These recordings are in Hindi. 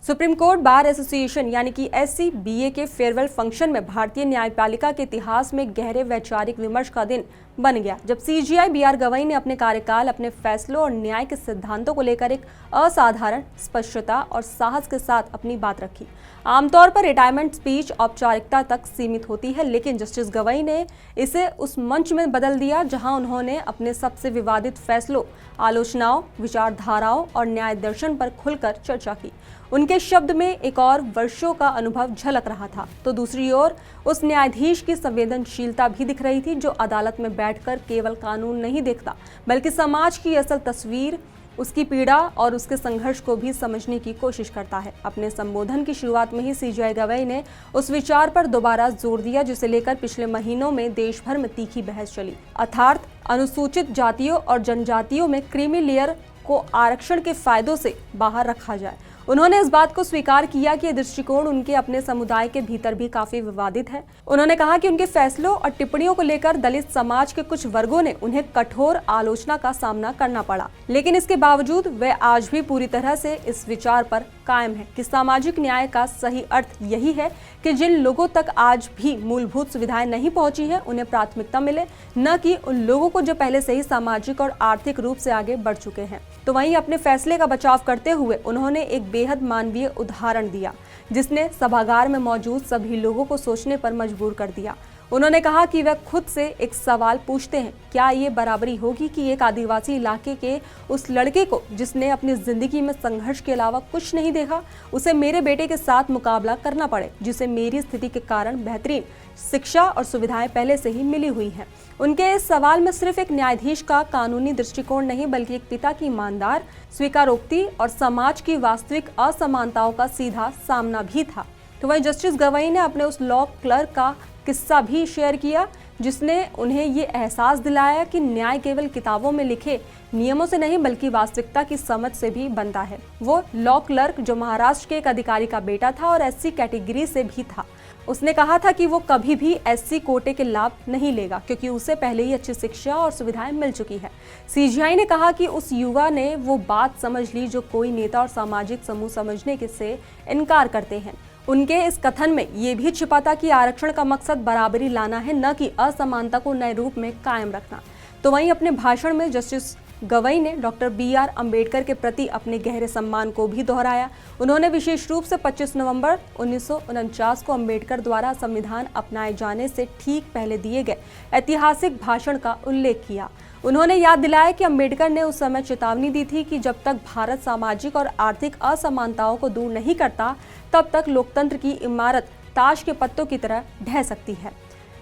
सुप्रीम कोर्ट बार एसोसिएशन यानी कि SCBA के फेयरवेल फंक्शन में भारतीय न्यायपालिका के इतिहास में गहरे वैचारिक विमर्श का दिन बन गया, जब CJI BR गवई ने अपने कार्यकाल, अपने फैसलों और न्याय के सिद्धांतों को लेकर एक असाधारण स्पष्टता और साहस के साथ अपनी बात रखी। आमतौर पर रिटायरमेंट स्पीच औपचारिकता तक सीमित होती है, लेकिन जस्टिस गवई ने इसे उस मंच में बदल दिया जहां उन्होंने अपने सबसे विवादित फैसलों, आलोचनाओं, विचारधाराओं और न्याय दर्शन पर खुलकर चर्चा की। उनके शब्द में एक और वर्षों का अनुभव झलक रहा था, तो दूसरी ओर उस न्यायाधीश की संवेदनशीलता भी दिख रही थी जो अदालत में बैठकर केवल कानून नहीं देखता, बल्कि समाज की असल तस्वीर, उसकी पीड़ा और उसके संघर्ष को भी समझने की कोशिश करता है। अपने संबोधन की शुरुआत में ही CJI गवई ने उस विचार पर दोबारा जोर दिया जिसे लेकर पिछले महीनों में देश भर में तीखी बहस चली, अर्थात अनुसूचित जातियों और जनजातियों में क्रीमी लेयर को आरक्षण के फायदों से बाहर रखा जाए। उन्होंने इस बात को स्वीकार किया कि यह दृष्टिकोण उनके अपने समुदाय के भीतर भी काफी विवादित है। उन्होंने कहा कि उनके फैसलों और टिप्पणियों को लेकर दलित समाज के कुछ वर्गों ने उन्हें कठोर आलोचना का सामना करना पड़ा, लेकिन इसके बावजूद वे आज भी पूरी तरह से इस विचार पर कायम है कि सामाजिक न्याय का सही अर्थ यही है कि जिन लोगों तक आज भी मूलभूत सुविधाएं नहीं पहुंची है उन्हें प्राथमिकता मिले, न कि उन लोगों को जो पहले से ही सामाजिक और आर्थिक रूप से आगे बढ़ चुके हैं। तो वहीं अपने फैसले का बचाव करते हुए उन्होंने एक बेहद मानवीय उदाहरण दिया जिसने सभागार में मौजूद सभी लोगों को सोचने पर मजबूर कर दिया। उन्होंने कहा कि वह खुद से एक सवाल पूछते हैं, क्या ये बराबरी होगी कि एक आदिवासी इलाके के उस लड़के को जिसने अपनी जिंदगी में संघर्ष के अलावा कुछ नहीं देखा, उसे मेरे बेटे के साथ मुकाबला करना पड़े जिसे मेरी स्थिति के कारण बेहतरीन शिक्षा और सुविधाएं पहले से ही मिली हुई हैं। उनके इस सवाल में सिर्फ एक न्यायाधीश का कानूनी दृष्टिकोण नहीं, बल्कि एक पिता की ईमानदार स्वीकारोक्ति और समाज की वास्तविक असमानताओं का सीधा सामना भी था। तो वहीं जस्टिस गवई ने अपने उस लॉ क्लर्क का किस्सा भी शेयर किया जिसने उन्हें ये एहसास दिलाया कि न्याय केवल किताबों में लिखे नियमों से नहीं बल्कि वास्तविकता की समझ से भी बनता है। वो लॉ क्लर्क जो महाराष्ट्र के एक अधिकारी का बेटा था और SC कैटेगरी से भी था, उसने कहा था कि वो कभी भी SC कोटे के लाभ नहीं लेगा क्योंकि उसे पहले ही अच्छी शिक्षा और सुविधाएं मिल चुकी है। CJI ने कहा कि उस युवा ने वो बात समझ ली जो कोई नेता और सामाजिक समूह समझने से इनकार करते हैं। उनके इस कथन में ये भी छिपा था कि आरक्षण का मकसद बराबरी लाना है, न कि असमानता को नए रूप में कायम रखना। तो वहीं अपने भाषण में जस्टिस गवई ने डॉक्टर BR अम्बेडकर के प्रति अपने गहरे सम्मान को भी दोहराया। उन्होंने विशेष रूप से 25 नवंबर 1949 को अम्बेडकर द्वारा संविधान अपनाए जाने से ठीक पहले दिए गए ऐतिहासिक भाषण का उल्लेख किया। उन्होंने याद दिलाया कि अम्बेडकर ने उस समय चेतावनी दी थी कि जब तक भारत सामाजिक और आर्थिक असमानताओं को दूर नहीं करता, तब तक लोकतंत्र की इमारत ताश के पत्तों की तरह ढह सकती है।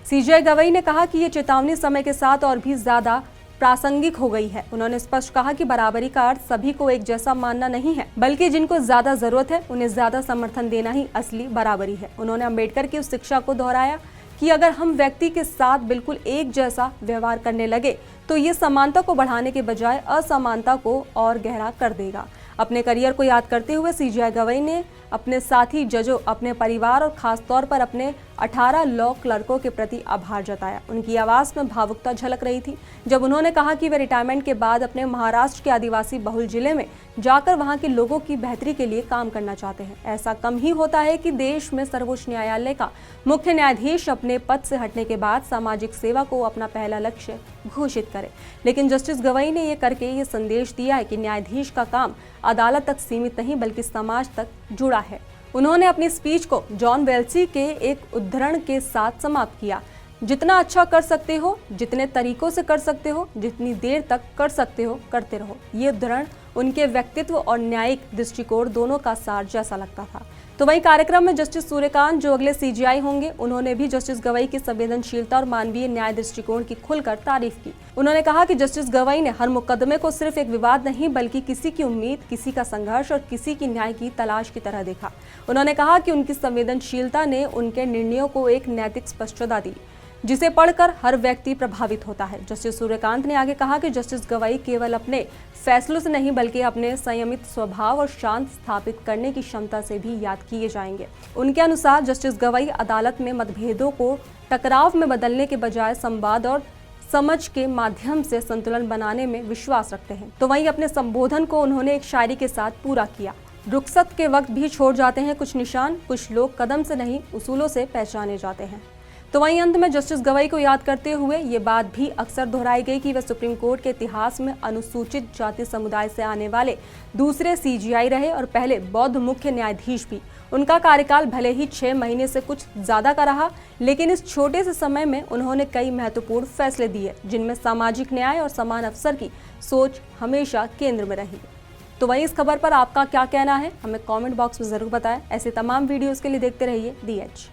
CJI गवई ने कहा कि ये चेतावनी समय के साथ और भी ज्यादा प्रासंगिक हो गई है। उन्होंने स्पष्ट कहा कि बराबरी का अर्थ सभी को एक जैसा मानना नहीं है, बल्कि जिनको ज्यादा जरूरत है उन्हें ज्यादा समर्थन देना ही असली बराबरी है। उन्होंने अम्बेडकर की उस शिक्षा को दोहराया कि अगर हम व्यक्ति के साथ बिल्कुल एक जैसा व्यवहार करने लगे तो ये समानता को बढ़ाने के बजाय असमानता को और गहरा कर देगा। अपने करियर को याद करते हुए CJI गवई ने अपने साथी जजों, अपने परिवार और खासतौर पर अपने 18 लॉ क्लर्कों के प्रति आभार जताया। उनकी आवाज़ में भावुकता झलक रही थी जब उन्होंने कहा कि वे रिटायरमेंट के बाद अपने महाराष्ट्र के आदिवासी बहुल जिले में जाकर वहां के लोगों की बेहतरी के लिए काम करना चाहते हैं। ऐसा कम ही होता है कि देश में सर्वोच्च न्यायालय का मुख्य न्यायाधीश अपने पद से हटने के बाद सामाजिक सेवा को अपना पहला लक्ष्य घोषित करे, लेकिन जस्टिस गवई ने ये करके ये संदेश दिया है कि न्यायाधीश का काम अदालत तक सीमित नहीं बल्कि समाज तक जुड़ा है। उन्होंने अपनी स्पीच को जॉन वेल्सी के एक उद्धरण के साथ समाप्त किया, जितना अच्छा कर सकते हो, जितने तरीकों से कर सकते हो, जितनी देर तक कर सकते हो, करते रहो। ये उद्धरण उनके व्यक्तित्व और न्यायिक दृष्टिकोण दोनों का सार जैसा लगता था। तो वहीं कार्यक्रम में जस्टिस सूर्यकांत जो अगले CJI होंगे, उन्होंने भी जस्टिस गवई की संवेदनशीलता और मानवीय न्याय दृष्टिकोण की खुलकर तारीफ की। उन्होंने कहा कि जस्टिस गवई ने हर मुकदमे को सिर्फ एक विवाद नहीं बल्कि किसी की उम्मीद, किसी का संघर्ष और किसी की न्याय की तलाश की तरह देखा। उन्होंने कहा कि उनकी संवेदनशीलता ने उनके निर्णयों को एक नैतिक स्पष्टता दी जिसे पढ़कर हर व्यक्ति प्रभावित होता है। जस्टिस सूर्यकांत ने आगे कहा कि जस्टिस गवई केवल अपने फैसलों से नहीं बल्कि अपने संयमित स्वभाव और शांत स्थापित करने की क्षमता से भी याद किए जाएंगे। उनके अनुसार जस्टिस गवई अदालत में मतभेदों को टकराव में बदलने के बजाय संवाद और समझ के माध्यम से संतुलन बनाने में विश्वास रखते हैं। तो वहीं अपने संबोधन को उन्होंने एक शायरी के साथ पूरा किया। रुखसत के वक्त भी छोड़ जाते हैं कुछ निशान, कुछ लोग कदम से नहीं उसूलों से पहचाने जाते हैं। तो वहीं अंत में जस्टिस गवई को याद करते हुए ये बात भी अक्सर दोहराई गई कि वह सुप्रीम कोर्ट के इतिहास में अनुसूचित जाति समुदाय से आने वाले दूसरे सीजीआई रहे और पहले बौद्ध मुख्य न्यायाधीश भी। उनका कार्यकाल भले ही 6 महीने से कुछ ज्यादा का रहा, लेकिन इस छोटे से समय में उन्होंने कई महत्वपूर्ण फैसले दिए, जिनमें सामाजिक न्याय और समान अवसर की सोच हमेशा केंद्र में रही। तो वहीं इस खबर पर आपका क्या कहना है, हमें कमेंट बॉक्स में जरूर बताएं। ऐसे तमाम वीडियोस के लिए देखते रहिए दी एज।